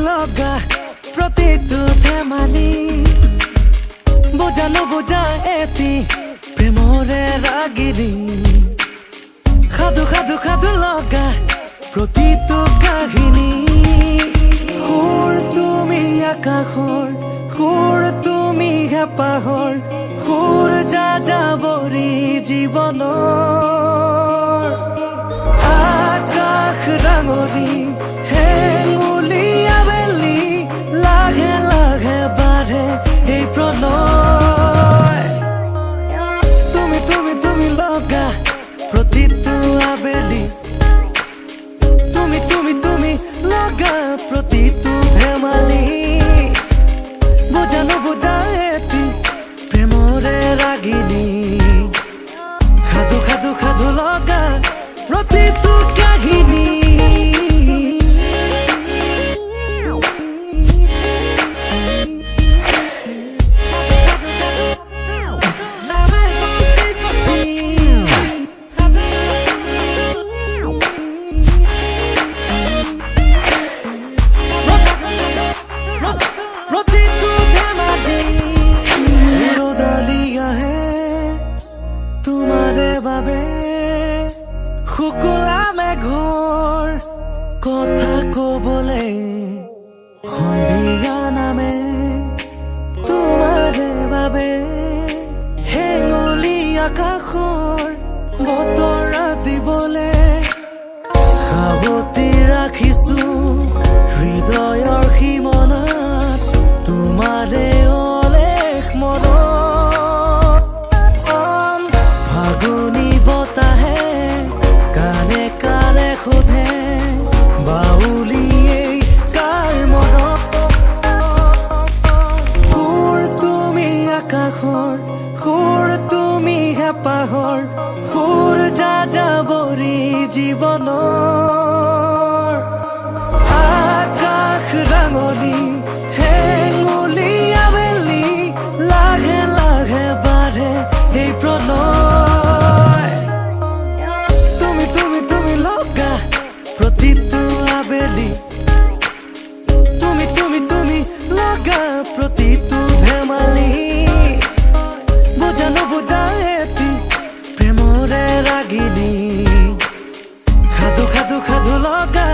লগা প্ৰতিটো ধেমালি বুজা নুবুজা এটি প্ৰেমৰে ৰাগিনী সাধু সাধু সাধু লগা প্ৰতিটো কাহিনী সুৰ তুমি আকাশৰ সুৰ তুমি হেঁপাহৰ সুৰ যাযাবৰী জীৱনৰ আকাশ ৰাঙলী হেঙুলি আবেলি লাহে লাহে বাঢ়ে এই প্ৰণয় তুমি তুমি তুমি লগা প্ৰতিটো আবেলি তুমি তুমি তুমি লগা প্ৰতিটো ধেমালি বুজা নুবুজা এটি প্ৰেমৰে ৰাগিনী সাধু সাধু সাধু লগা প্ৰতিটো কাহিনী তোমাৰে বাবে শুকুলা মেঘৰ কথা কবলে সন্ধিয়া নামে তোমাৰে বাবে হেঙুলি আকাশৰ বতৰা দিবলে সাৱতি ৰাখিছো হৃদয়ৰ সীমনাত তোমাৰে অলেখ মনত ফাগুনী বতাহে কানে কানে সোধে বাউলিয়েই কাৰ মনত সুৰ তুমি আকাশৰ সুৰ তুমি হেঁপাহৰ সুৰ যাযাবৰী জীৱনৰ আকাশ ৰাঙলী হেঙুলি আবেলি লাহে লাহে বাঢ়ে এই প্ৰণয় তুমি তুমি তুমি লগা প্ৰতিটো আবেলি তুমি তুমি তুমি লগা প্ৰতিটো ধেমালি বুজা নুবুজা এটি প্ৰেমৰে ৰাগিনী সাধু সাধু সাধু লগা